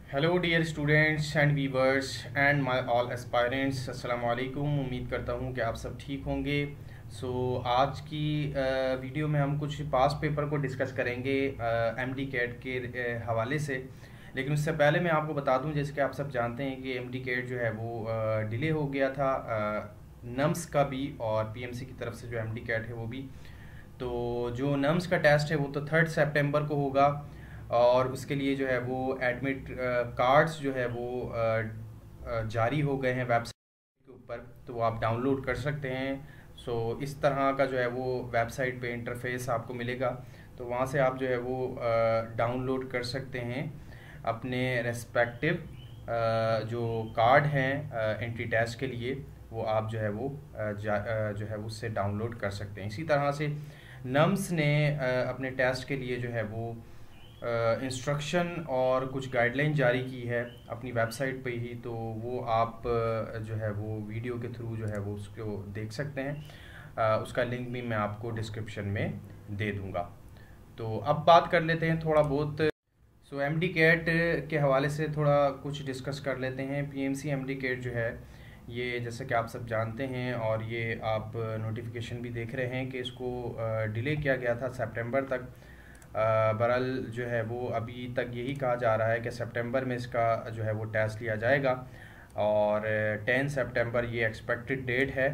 Hello dear students and viewers and my all aspirants, अस्सलाम वालेकुम। उम्मीद करता हूँ कि आप सब ठीक होंगे। आज की वीडियो में हम कुछ पास्ट पेपर को डिस्कस करेंगे एमडी कैट के हवाले से। लेकिन उससे पहले मैं आपको बता दूं, जैसे कि आप सब जानते हैं कि एमडी कैट जो है वो डिले हो गया था, नम्स का भी और पीएमसी की तरफ से जो एमडी कैट है वो भी। तो जो नम्स का टेस्ट है वो तो 3 सितंबर को होगा, और उसके लिए जो है वो एडमिट कार्ड्स जो है वो जारी हो गए हैं वेबसाइट के ऊपर, तो वो आप डाउनलोड कर सकते हैं। इस तरह का जो है वो वेबसाइट पे इंटरफेस आपको मिलेगा, तो वहाँ से आप जो है वो डाउनलोड कर सकते हैं अपने रेस्पेक्टिव जो कार्ड हैं एंट्री टेस्ट के लिए। वो आप जो है वो जो है उससे डाउनलोड कर सकते हैं। इसी तरह से नम्स ने अपने टेस्ट के लिए जो है वो इंस्ट्रक्शन और कुछ गाइडलाइन जारी की है अपनी वेबसाइट पे ही, तो वो आप जो है वो वीडियो के थ्रू जो है वो उसको देख सकते हैं। उसका लिंक भी मैं आपको डिस्क्रिप्शन में दे दूंगा। तो अब बात कर लेते हैं थोड़ा बहुत। एमडी कैट के हवाले से थोड़ा कुछ डिस्कस कर लेते हैं। पीएमसी एमडी कैट जो है ये, जैसे कि आप सब जानते हैं और ये आप नोटिफिकेशन भी देख रहे हैं कि इसको डिले किया गया था सितंबर तक। बहरहाल जो है वो अभी तक यही कहा जा रहा है कि सितंबर में इसका जो है वो टेस्ट लिया जाएगा, और 10 सितंबर ये एक्सपेक्टेड डेट है,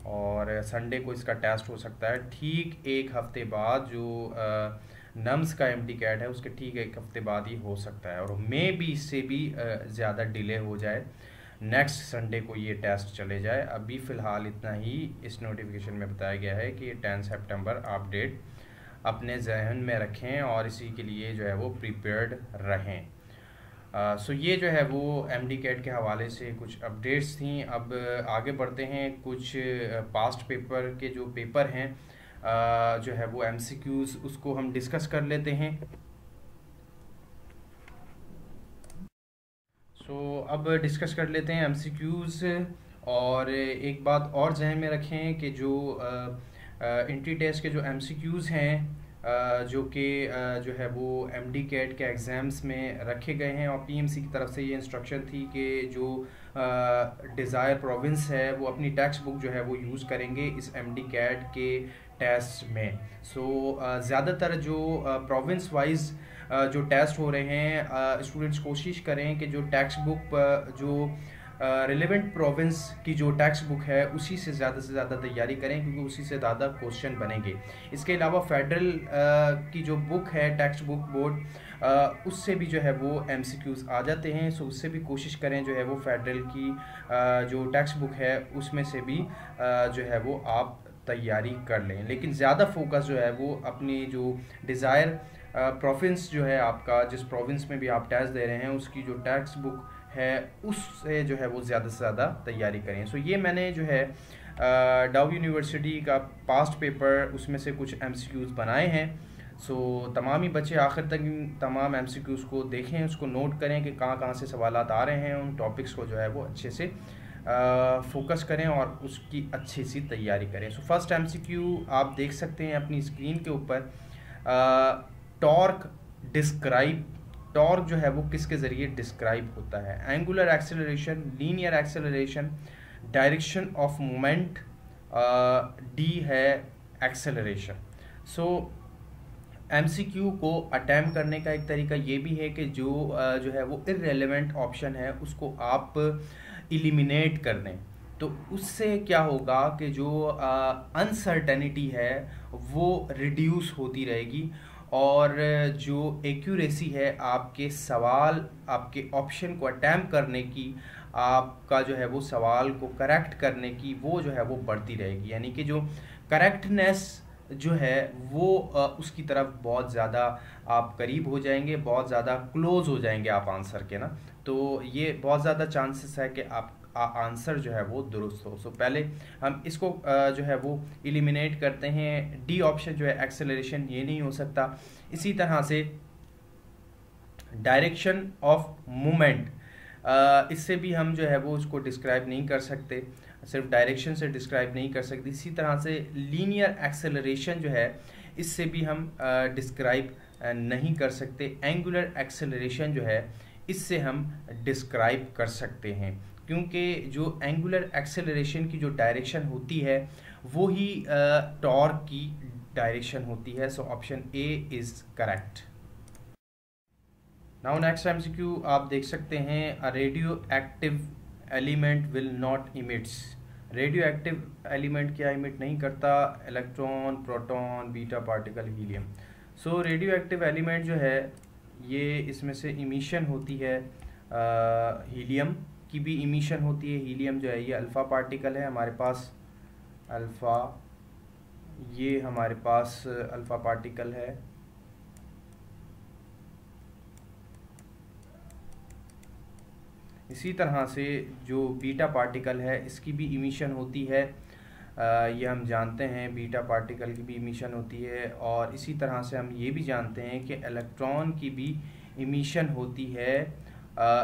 और संडे को इसका टेस्ट हो सकता है। ठीक एक हफ्ते बाद जो नम्स का एमडी कैट है उसके ठीक एक हफ्ते बाद ही हो सकता है, और मे भी इससे भी ज़्यादा डिले हो जाए, नेक्स्ट संडे को ये टेस्ट चले जाए। अभी फ़िलहाल इतना ही इस नोटिफिकेशन में बताया गया है कि 10 सितंबर आप डेट अपने जहन में रखें और इसी के लिए जो है वो प्रिपेयर्ड रहें। ये जो है वो एमडी कैट के हवाले से कुछ अपडेट्स थी। अब आगे बढ़ते हैं। कुछ पास्ट पेपर के जो पेपर हैं जो है वो एमसीक्यूज़, उसको हम डिस्कस कर लेते हैं। अब डिस्कस कर लेते हैं एमसीक्यूज़। और एक बात और जहन में रखें कि जो एंट्री टेस्ट के जो एमसीक्यूज़ हैं जो कि जो है वो एमडी कैट के एग्ज़ाम्स में रखे गए हैं, और पीएमसी की तरफ से ये इंस्ट्रक्शन थी कि जो डिज़ायर प्रोविंस है वो अपनी टेक्स्ट बुक जो है वो यूज़ करेंगे इस एमडी कैट के टेस्ट में। ज़्यादातर जो प्रोविंस वाइज जो टेस्ट हो रहे हैं, स्टूडेंट्स कोशिश करें कि जो टेक्स्ट बुक जो रिलेवेंट प्रोविंस की जो टेक्स्ट बुक है उसी से ज़्यादा तैयारी करें, क्योंकि उसी से ज़्यादा क्वेश्चन बनेंगे। इसके अलावा फेडरल की जो बुक है टेक्स्ट बुक बोर्ड, उससे भी जो है वो एमसीक्यूज़ आ जाते हैं। उससे भी कोशिश करें जो है वो फेडरल की जो टेक्स्ट बुक है उसमें से भी जो है वो आप तैयारी कर लें। लेकिन ज़्यादा फोकस जो है वो अपनी जो डिज़ायर प्रोविंस जो है आपका, जिस प्रोविंस में भी आप टेस्ट दे रहे हैं उसकी जो टेक्स्ट बुक है उससे जो है वो ज़्यादा से ज़्यादा तैयारी करें। ये मैंने जो है डाउ यूनिवर्सिटी का पास्ट पेपर उसमें से कुछ एमसीक्यूज़ बनाए हैं। तमाम ही बच्चे आखिर तक तमाम एमसीक्यूज़ को देखें, उसको नोट करें कि कहाँ कहाँ से सवालात आ रहे हैं, उन टॉपिक्स को जो है वो अच्छे से फोकस करें और उसकी अच्छी सी तैयारी करें। फर्स्ट एमसीक्यू आप देख सकते हैं अपनी स्क्रीन के ऊपर। टॉर्क डिस्क्राइब, टॉर्क जो है वो किसके ज़रिए डिस्क्राइब होता है? Angular acceleration, linear acceleration, direction of moment, D है एक्सेलरेशन। एमसीक्यू को अटैम्प्ट करने का एक तरीका ये भी है कि जो है वो इररेलेवेंट ऑप्शन है उसको आप इलिमिनेट कर दें, तो उससे क्या होगा कि जो अनसर्टेनिटी है वो रिड्यूस होती रहेगी, और जो एक्यूरेसी है आपके सवाल, आपके ऑप्शन को अटैम्प्ट करने की, आपका जो है वो सवाल को करेक्ट करने की, वो जो है वो बढ़ती रहेगी। यानी कि जो करेक्टनेस जो है वो उसकी तरफ बहुत ज़्यादा आप करीब हो जाएंगे, बहुत ज़्यादा क्लोज हो जाएंगे आप आंसर के ना। तो ये बहुत ज़्यादा चांसेस है कि आप आंसर जो है वो दुरुस्त हो। पहले हम इसको जो है वो इलिमिनेट करते हैं। डी ऑप्शन जो है एक्सेलरेशन, ये नहीं हो सकता। इसी तरह से डायरेक्शन ऑफ मूवमेंट, इससे भी हम जो है वो उसको डिस्क्राइब नहीं कर सकते, सिर्फ डायरेक्शन से डिस्क्राइब नहीं कर सकते। इसी तरह से लीनियर एक्सेलरेशन जो है इससे भी हम डिस्क्राइब नहीं कर सकते। एंगुलर एक्सेलरेशन जो है इससे हम डिस्क्राइब कर सकते हैं, क्योंकि जो एंगुलर एक्सेलरेशन की जो डायरेक्शन होती है वो ही टॉर्क की डायरेक्शन होती है। So option A is correct. Now next MCQ आप देख सकते हैं, a radioactive element will not emits. Radioactive element क्या इमिट नहीं करता? Electron, proton, beta particle, helium. So radioactive element जो है ये इसमें से इमिशन होती है, हीलियम की भी इमिशन होती है। हीलियम जो है ये अल्फ़ा पार्टिकल है हमारे पास, अल्फ़ा, ये हमारे पास अल्फ़ा पार्टिकल है। इसी तरह से जो बीटा पार्टिकल है इसकी भी इमिशन होती है, ये हम जानते हैं, बीटा पार्टिकल की भी इमिशन होती है। और इसी तरह से हम ये भी जानते हैं कि इलेक्ट्रॉन की भी इमिशन होती है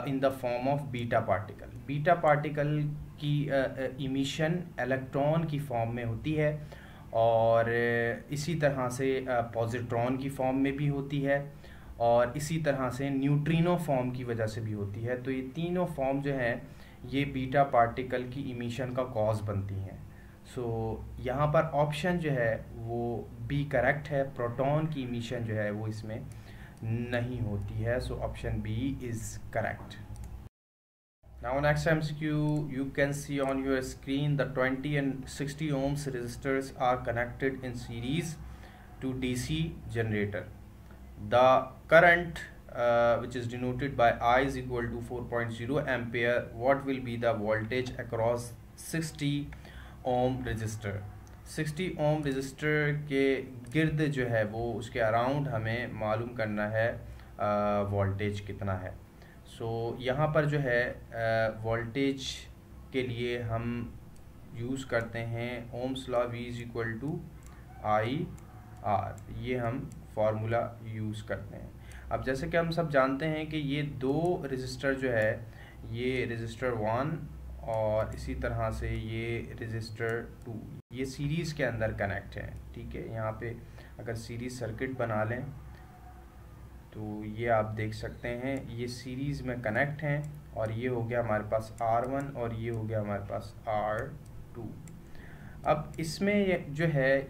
in the form of beta particle. Beta particle की इमिशन इलेक्ट्रॉन की फॉर्म में होती है, और इसी तरह से पॉजिट्रॉन की फॉर्म में भी होती है, और इसी तरह से न्यूट्रिनो फॉर्म की वजह से भी होती है। तो ये तीनों फॉर्म जो हैं ये बीटा पार्टिकल की इमिशन का कॉज बनती हैं। सो यहाँ पर ऑप्शन जो है वो बी करेक्ट है, प्रोटॉन की इमिशन जो है वो इसमें नहीं होती है। So option B is correct. Now next MCQ, you can see on your screen the 20 and 60 ohms resistors are connected in series to DC generator. The current which is denoted by I is equal to 4.0 ampere. What will be the voltage across 60 ohm resistor? 60 ohm resistor के गिर्द जो है वो उसके around हमें मालूम करना है वोल्टेज कितना है। सो यहाँ पर जो है वोल्टेज के लिए हम यूज़ करते हैं Ohm's law, V is equal to I R, ये हम फार्मूला यूज़ करते हैं। अब जैसे कि हम सब जानते हैं कि ये दो रेजिस्टर जो है, ये रेजिस्टर 1 और इसी तरह से ये रेजिस्टर 2, ये सीरीज़ के अंदर कनेक्ट हैं। ठीक है, यहाँ पे अगर सीरीज़ सर्किट बना लें तो ये आप देख सकते हैं ये सीरीज़ में कनेक्ट हैं, और ये हो गया हमारे पास R1 और ये हो गया हमारे पास R2। अब इसमें जो है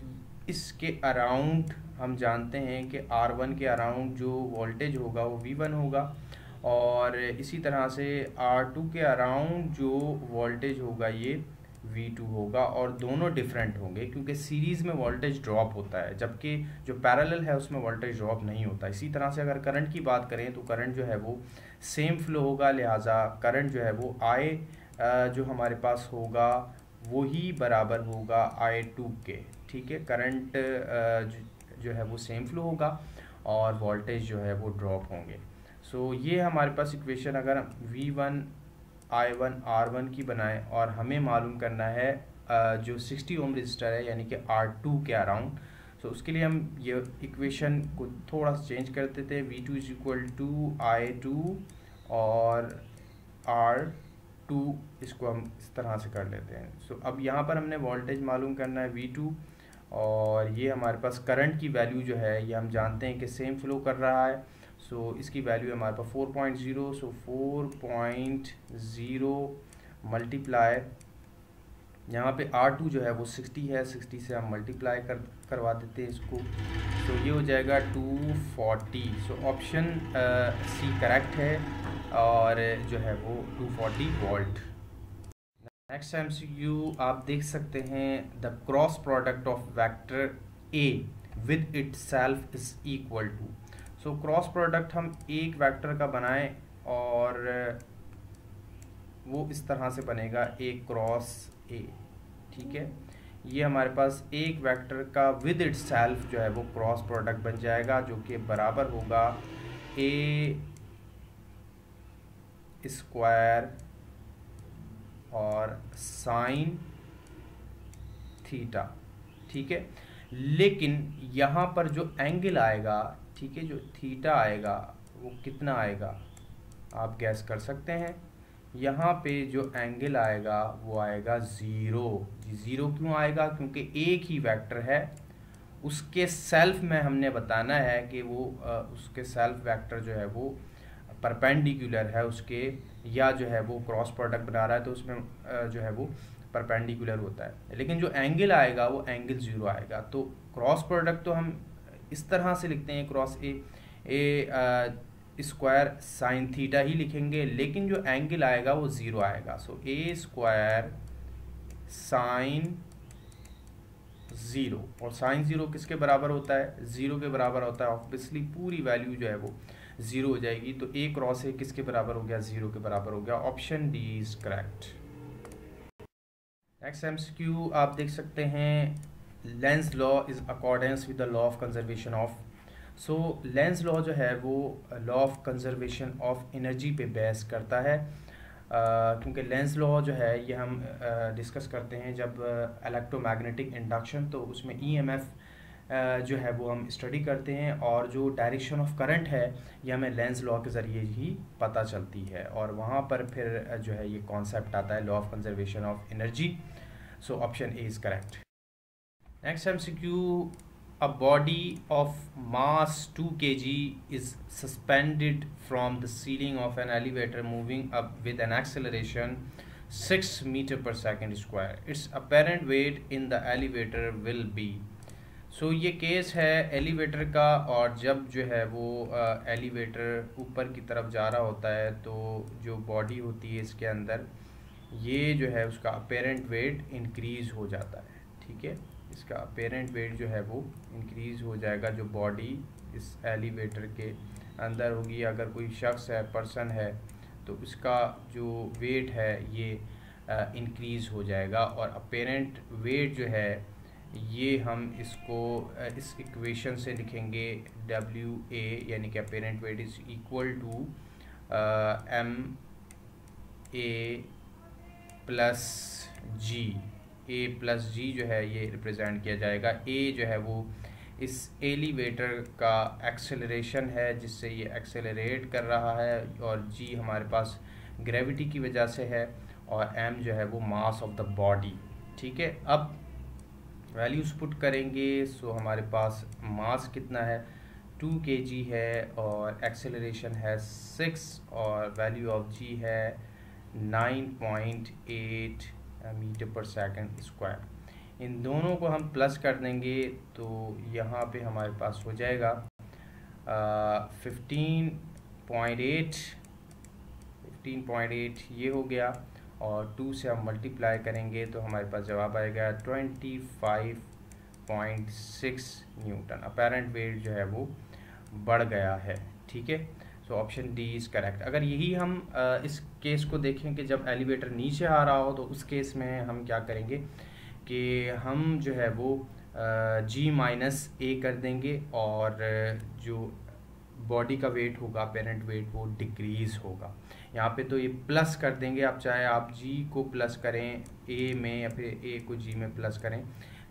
इसके अराउंड हम जानते हैं कि R1 के अराउंड जो वोल्टेज होगा वो V1 होगा, और इसी तरह से R2 के अराउंड जो वोल्टेज होगा ये V2 होगा, और दोनों डिफरेंट होंगे क्योंकि सीरीज़ में वोल्टेज ड्रॉप होता है जबकि जो पैरेलल है उसमें वोल्टेज ड्रॉप नहीं होता। इसी तरह से अगर करंट की बात करें तो करंट जो है वो सेम फ्लो होगा, लिहाजा करंट जो है वो जो हमारे पास होगा वो ही बराबर होगा I2 के। ठीक है, करंट जो है वो सेम फ्लो होगा और वोल्टेज जो है वो ड्रॉप होंगे। सो ये हमारे पास इक्वेशन अगर V1 I1 R1 की बनाएं और हमें मालूम करना है जो 60 ओम रजिस्टर है यानी कि R2 के अराउंड, सो उसके लिए हम ये इक्वेशन को थोड़ा सा चेंज कर देते हैं। V2 is equal to I2 और R2, इसको हम इस तरह से कर लेते हैं। सो अब यहाँ पर हमने वोल्टेज मालूम करना है V2, और ये हमारे पास करंट की वैल्यू जो है ये हम जानते हैं कि सेम फ्लो कर रहा है। सो इसकी वैल्यू है हमारे पास 4.0। सो 4.0 मल्टीप्लाई, यहाँ पे R2 जो है वो 60 है, 60 से हम मल्टीप्लाई करवा देते हैं इसको, तो ये हो जाएगा 240। सो ऑप्शन सी करेक्ट है, और जो है वो 240 वोल्ट। नेक्स्ट MCQ आप देख सकते हैं, the cross product of vector A with itself is equal to. So cross product हम एक वेक्टर का बनाएं और वो इस तरह से बनेगा A क्रॉस A। ठीक है, ये हमारे पास एक वेक्टर का विद इटसेल्फ जो है वो क्रॉस प्रोडक्ट बन जाएगा, जो कि बराबर होगा A स्क्वायर और साइन थीटा। ठीक है, लेकिन यहाँ पर जो एंगल आएगा, ठीक है, जो थीटा आएगा वो कितना आएगा आप गैस कर सकते हैं। यहाँ पे जो एंगल आएगा वो आएगा ज़ीरो। ज़ीरो क्यों आएगा? क्योंकि एक ही वेक्टर है, उसके सेल्फ में हमने बताना है कि वो उसके सेल्फ वेक्टर जो है वो परपेंडिकुलर है उसके, या जो है वो क्रॉस प्रोडक्ट बना रहा है तो उसमें जो है वो परपेंडिकुलर होता है, लेकिन जो एंगल आएगा वो एंगल ज़ीरो आएगा। तो क्रॉस प्रोडक्ट तो हम इस तरह से लिखते हैं, cross a square sine theta ही लिखेंगे, लेकिन जो एंगल आएगा वो ज़ीरो आएगा। So a square sine zero, और साइन ज़ीरो किसके बराबर होता है, ज़ीरो के बराबर होता है। ऑब्वियसली पूरी वैल्यू जो है वो ज़ीरो हो जाएगी, तो ए क्रॉस ए किसके बराबर हो गया, ज़ीरो के बराबर हो गया। Option D is correct. Next MCQ आप देख सकते हैं, Lenz law is accordance with the law of conservation of. So Lenz law जो है वो law of conservation of energy पे बेस करता है, क्योंकि लेंस लॉ जो है ये हम डिस्कस करते हैं जब इलेक्ट्रोमैग्नेटिक इंडक्शन, तो उसमें ईएमएफ जो है वो हम स्टडी करते हैं, और जो डायरेक्शन ऑफ करंट है ये हमें लेंस लॉ के ज़रिए ही पता चलती है, और वहाँ पर फिर जो है ये कॉन्सेप्ट आता है law of conservation of energy. So option A is correct. Next MCQ, a body of mass 2 kg is suspended from the ceiling of an elevator moving up with an acceleration 6 meter per second square. Its apparent weight in the elevator will be. So ये case है elevator का, और जब जो है वो elevator ऊपर की तरफ जा रहा होता है तो जो बॉडी होती है इसके अंदर, ये जो है उसका अपेरेंट वेट इंक्रीज़ हो जाता है। ठीक है, इसका अपेरेंट वेट जो है वो इंक्रीज़ हो जाएगा, जो बॉडी इस एलिवेटर के अंदर होगी। अगर कोई शख्स है, पर्सन है, तो उसका जो वेट है ये इंक्रीज़ हो जाएगा, और अपेरेंट वेट जो है ये हम इसको इस इक्वेशन से लिखेंगे, डब्ल्यू ए यानी कि apparent weight is equal to M A plus G. A plus G जो है ये रिप्रेजेंट किया जाएगा। ए जो है वो इस एलिवेटर का एक्सेलरेशन है जिससे ये एक्सेलरेट कर रहा है, और जी हमारे पास ग्रेविटी की वजह से है, और एम जो है वो मास ऑफ द बॉडी। ठीक है, अब वैल्यूज़ पुट करेंगे। सो हमारे पास मास कितना है, 2 kg है, और एक्सेलरेशन है 6, और वैल्यू ऑफ जी है 9.8 मीटर पर सेकंड स्क्वायर। इन दोनों को हम प्लस कर देंगे तो यहाँ पे हमारे पास हो जाएगा 15.8 ये हो गया, और 2 से हम मल्टीप्लाई करेंगे तो हमारे पास जवाब आएगा 25.6 न्यूटन। अपेरेंट वेट जो है वो बढ़ गया है। ठीक है, so option D is correct. अगर यही हम इस केस को देखें कि जब एलिवेटर नीचे आ रहा हो, तो उस केस में हम क्या करेंगे कि हम जो है वो जी माइनस ए कर देंगे, और जो बॉडी का वेट होगा, अपेरेंट वेट, वो डिक्रीज़ होगा। यहाँ पे तो ये प्लस कर देंगे, आप चाहे आप जी को प्लस करें ए में, या फिर ए को जी में प्लस करें,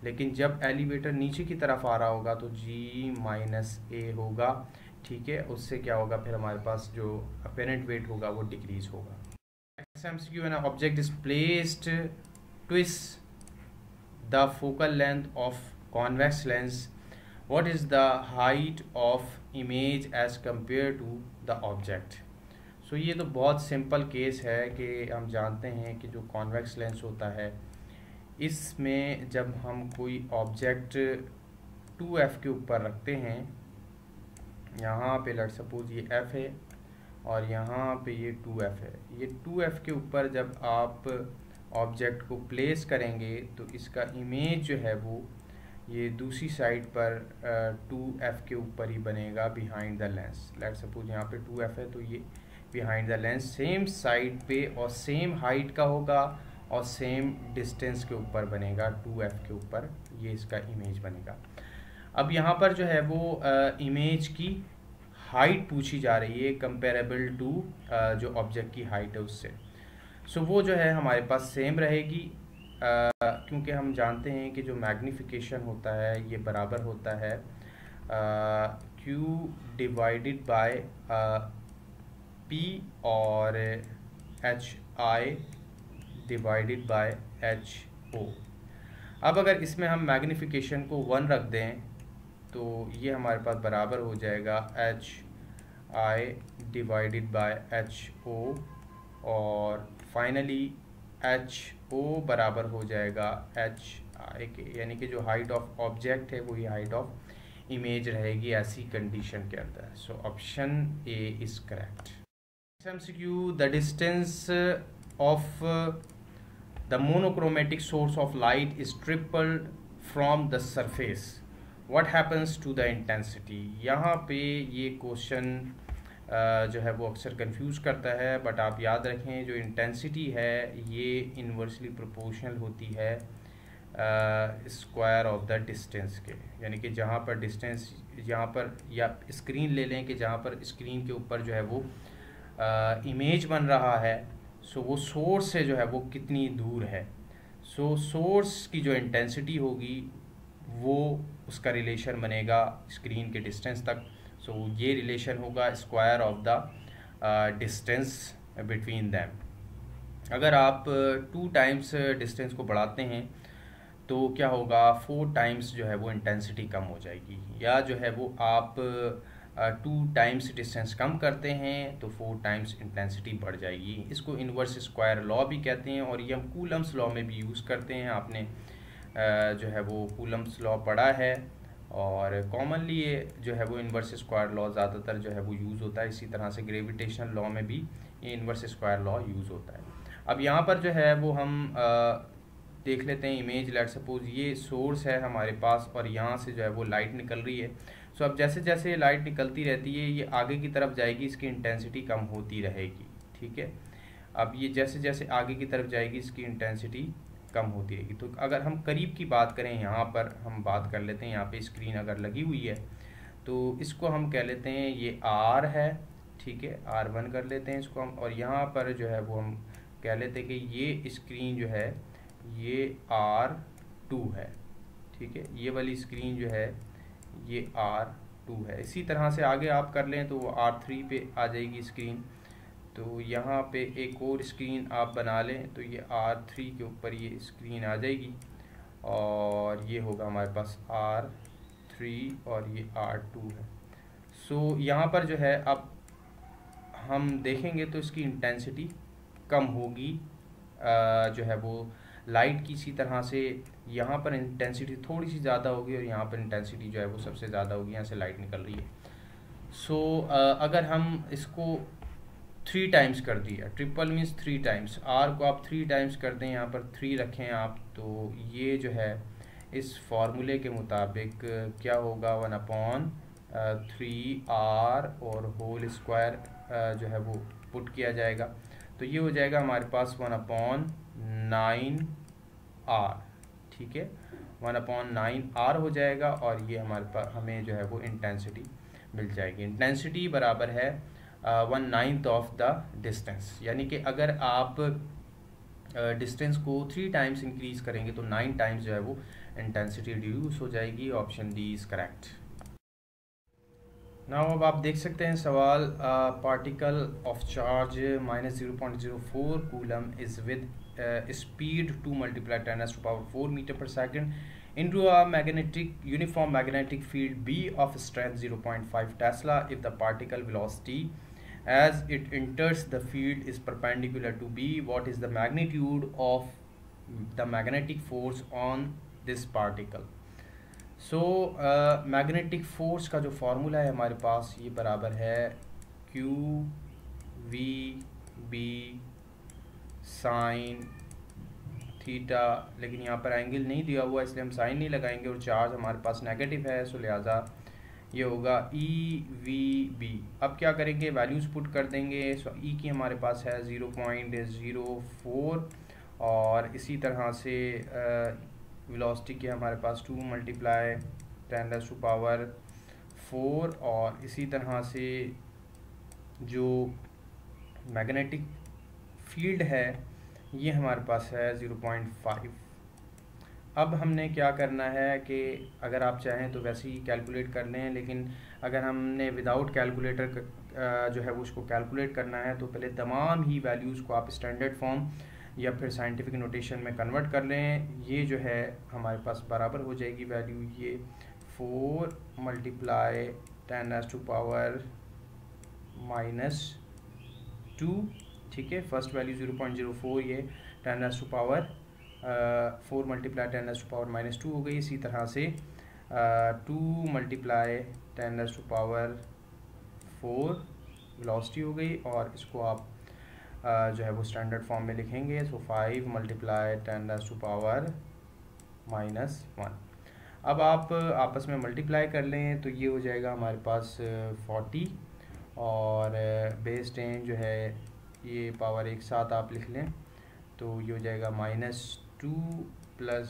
लेकिन जब एलिवेटर नीचे की तरफ आ रहा होगा तो जी माइनस ए होगा। ठीक है, उससे क्या होगा, फिर हमारे पास जो अपेरेंट वेट होगा वो डिक्रीज होगा। नेक्स्ट एमसीक्यू है ना, object is placed twice the focal length of convex lens, what is the height of image as compare to the object. So ये तो बहुत सिंपल केस है कि हम जानते हैं कि जो कॉन्वेक्स लेंस होता है, इसमें जब हम कोई ऑब्जेक्ट 2f के ऊपर रखते हैं, यहाँ पे लेट्स सपोज ये f है और यहाँ पे ये 2f है, ये 2f के ऊपर जब आप ऑब्जेक्ट को प्लेस करेंगे तो इसका इमेज जो है वो ये दूसरी साइड पर 2f के ऊपर ही बनेगा behind the lens. Let's suppose यहाँ पे 2f है तो ये behind the lens same side पे और सेम हाइट का होगा और सेम डिस्टेंस के ऊपर बनेगा, 2f के ऊपर ये इसका इमेज बनेगा। अब यहाँ पर जो है वो इमेज की हाइट पूछी जा रही है कंपेरेबल टू जो ऑब्जेक्ट की हाइट है उससे। सो वो जो है हमारे पास सेम रहेगी, क्योंकि हम जानते हैं कि जो मैग्नीफिकेशन होता है ये बराबर होता है Q डिवाइडेड बाय P और HI डिवाइडेड बाय HO। अब अगर इसमें हम मैग्नीफिकेशन को 1 रख दें तो ये हमारे पास बराबर हो जाएगा I divided by H O, और फाइनली एच ओ बराबर हो जाएगा एच आई के, यानी कि जो हाइट ऑफ ऑब्जेक्ट है वही हाइट ऑफ इमेज रहेगी ऐसी कंडीशन के अंदर। So option A is correct. MCQ, the distance of the monochromatic source of light is tripled from the surface, what happens to the intensity. यहाँ पे ये question जो है वो अक्सर कंफ्यूज करता है, बट आप याद रखें जो इंटेंसिटी है ये इन्वर्सली प्रोपोर्शनल होती है स्क्वायर ऑफ द डिस्टेंस के, यानी कि जहाँ पर डिस्टेंस, यहाँ पर या स्क्रीन ले लें कि जहाँ पर स्क्रीन के ऊपर जो है वो इमेज बन रहा है, सो वो सोर्स से जो है वो कितनी दूर है। सो सोर्स की जो इंटेंसिटी होगी वो उसका रिलेशन बनेगा स्क्रीन के डिस्टेंस तक। सो ये रिलेशन होगा square of the distance between them. अगर आप 2 टाइम्स डिस्टेंस को बढ़ाते हैं तो क्या होगा, 4 टाइम्स जो है वो इंटेंसिटी कम हो जाएगी, या जो है वो आप 2 टाइम्स डिस्टेंस कम करते हैं तो 4 टाइम्स इंटेंसिटी बढ़ जाएगी। इसको इन्वर्स स्क्वायर लॉ भी कहते हैं, और ये हम कूलम्स लॉ में भी यूज़ करते हैं। आपने जो है वो कूलम्स लॉ पढ़ा है, और कॉमनली ये जो है वो इन्वर्स स्क्वायर लॉ ज़्यादातर जो है वो यूज़ होता है। इसी तरह से ग्रेविटेशनल लॉ में भी ये इन्वर्स स्क्वायर लॉ यूज़ होता है। अब यहाँ पर जो है वो हम देख लेते हैं इमेज। लेट सपोज ये सोर्स है हमारे पास, और यहाँ से जो है वो लाइट निकल रही है। सो अब जैसे जैसे लाइट निकलती रहती है ये आगे की तरफ जाएगी, इसकी इंटेंसिटी कम होती रहेगी, ठीक है। अब ये जैसे जैसे आगे की तरफ जाएगी इसकी इंटेंसिटी कम होती रहेगी। तो अगर हम करीब की बात करें, यहाँ पर हम बात कर लेते हैं, यहाँ पे स्क्रीन अगर लगी हुई है तो इसको हम कह लेते हैं ये R है, ठीक है, R1 कर लेते हैं इसको हम, और यहाँ पर जो है वो हम कह लेते हैं कि ये स्क्रीन जो है ये R2 है, ठीक है। ये वाली स्क्रीन जो है ये R2 है। इसी तरह से आगे आप कर लें तो वो R3 पे आ जाएगी स्क्रीन। तो यहाँ पे एक और स्क्रीन आप बना लें तो ये R3 के ऊपर ये स्क्रीन आ जाएगी, और ये होगा हमारे पास R3 और ये R2 है। सो यहाँ पर जो है अब हम देखेंगे तो इसकी इंटेंसिटी कम होगी, जो है वो लाइट की। इसी तरह से यहाँ पर इंटेंसिटी थोड़ी सी ज़्यादा होगी, और यहाँ पर इंटेंसिटी जो है वो सबसे ज़्यादा होगी, यहाँ से लाइट निकल रही है। सो अगर हम इसको 3 टाइम्स कर दिया, ट्रिपल मीन्स 3 टाइम्स, R को आप 3 टाइम्स कर दें, यहाँ पर 3 रखें आप, तो ये जो है इस फॉर्मूले के मुताबिक क्या होगा, 1/3R और होल स्क्वायर जो है वो पुट किया जाएगा। तो ये हो जाएगा हमारे पास 1/9R, ठीक है, 1/9R हो जाएगा, और ये हमारे पास हमें जो है वो इंटेंसिटी मिल जाएगी। इंटेंसिटी बराबर है 1/9 ऑफ द डिस्टेंस, यानी कि अगर आप डिस्टेंस को 3 टाइम्स इंक्रीज करेंगे तो 9 टाइम्स जो है वो इंटेंसिटी रिड्यूस हो जाएगी। Option D is correct. Now अब आप देख सकते हैं सवाल, particle of charge -0.04 coulomb is with speed 2 × 10⁻⁴ metre per second into a uniform magnetic field B of strength 0.5 Tesla if the particle velocity as it enters the field is perpendicular to B. What is the magnitude of the magnetic force on this particle? So magnetic force का जो formula है हमारे पास ये बराबर है QVB sine theta, लेकिन यहाँ पर एंगल नहीं दिया हुआ इसलिए हम साइन नहीं लगाएंगे, और चार्ज हमारे पास नेगेटिव है, सो लिहाजा ये होगा EVB। अब क्या करेंगे, वैल्यूज़ पुट कर देंगे। सो E की हमारे पास है 0.04, और इसी तरह से वेलोसिटी की हमारे पास 2 × 10⁻⁴, और इसी तरह से जो मैग्नेटिक फील्ड है ये हमारे पास है 0.5। अब हमने क्या करना है कि अगर आप चाहें तो वैसे ही कैलकुलेट कर लें, लेकिन अगर हमने विदाउट कैलकुलेटर जो है वो उसको कैलकुलेट करना है तो पहले तमाम ही वैल्यूज़ को आप स्टैंडर्ड फॉर्म या फिर साइंटिफिक नोटेशन में कन्वर्ट कर लें। ये जो है हमारे पास बराबर हो जाएगी वैल्यू, ये 4 × 10⁻⁴ -2, ठीक है। फर्स्ट वैल्यू 0.04, ये 10⁻⁴ 4 मल्टीप्लाई 10⁻⁻² हो गई। इसी तरह से 2 मल्टीप्लाई 10⁻⁴ वेलोसिटी हो गई, और इसको आप जो है वो स्टैंडर्ड फॉर्म में लिखेंगे। सो 5 मल्टीप्लाई 10⁻⁻1। अब आप आपस में मल्टीप्लाई कर लें तो ये हो जाएगा हमारे पास 40, और बेस 10 जो है ये पावर एक साथ आप लिख लें तो ये हो जाएगा -2 +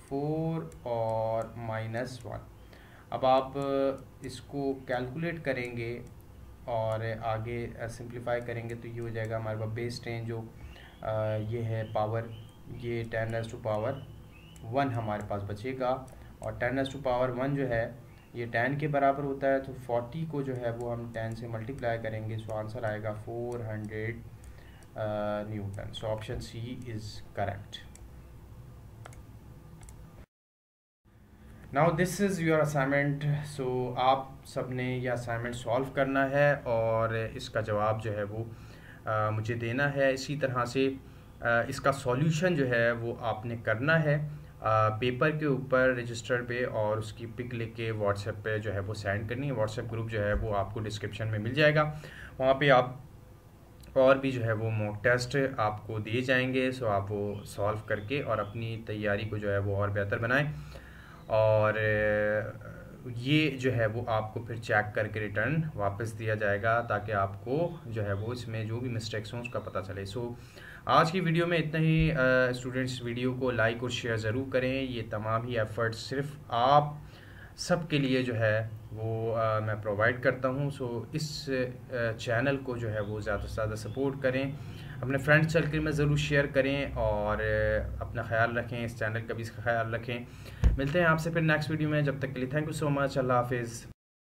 4 और -1। अब आप इसको कैलकुलेट करेंगे और आगे सिंप्लीफाई करेंगे तो ये हो जाएगा हमारे पास बेस 10 जो ये है पावर, ये 10⁻1 हमारे पास बचेगा, और 10⁻1 जो है ये 10 के बराबर होता है। तो 40 को जो है वो हम 10 से मल्टीप्लाई करेंगे, सो आंसर आएगा 400 newton. So option C is correct. Now this is your assignment. So आप सब ने यह असाइनमेंट सॉल्व करना है और इसका जवाब जो है वो मुझे देना है। इसी तरह से इसका सॉल्यूशन जो है वो आपने करना है पेपर के ऊपर रजिस्टर पे, और उसकी पिक लिख के व्हाट्सएप पे जो है वो सेंड करनी है। व्हाट्सएप ग्रुप जो है वो आपको डिस्क्रिप्शन में मिल जाएगा, वहाँ पे आप और भी जो है वो मॉक टेस्ट आपको दिए जाएंगे। सो आप वो सॉल्व करके और अपनी तैयारी को जो है वो और बेहतर बनाएं, और ये जो है वो आपको फिर चेक करके रिटर्न वापस दिया जाएगा, ताकि आपको जो है वो इसमें जो भी मिस्टेक्स हों उसका पता चले। सो आज की वीडियो में इतना ही। स्टूडेंट्स, वीडियो को लाइक और शेयर ज़रूर करें। ये तमाम ही एफ़र्ट्स सिर्फ आप सब के लिए जो है वो मैं प्रोवाइड करता हूँ। सो इस चैनल को जो है वो ज़्यादा से ज़्यादा सपोर्ट करें, अपने फ्रेंड सर्कल में ज़रूर शेयर करें, और अपना ख्याल रखें, इस चैनल का भी इसका ख्याल रखें। मिलते हैं आपसे फिर नेक्स्ट वीडियो में। जब तक के लिए थैंक यू सो मच। अल्लाह हाफिज़।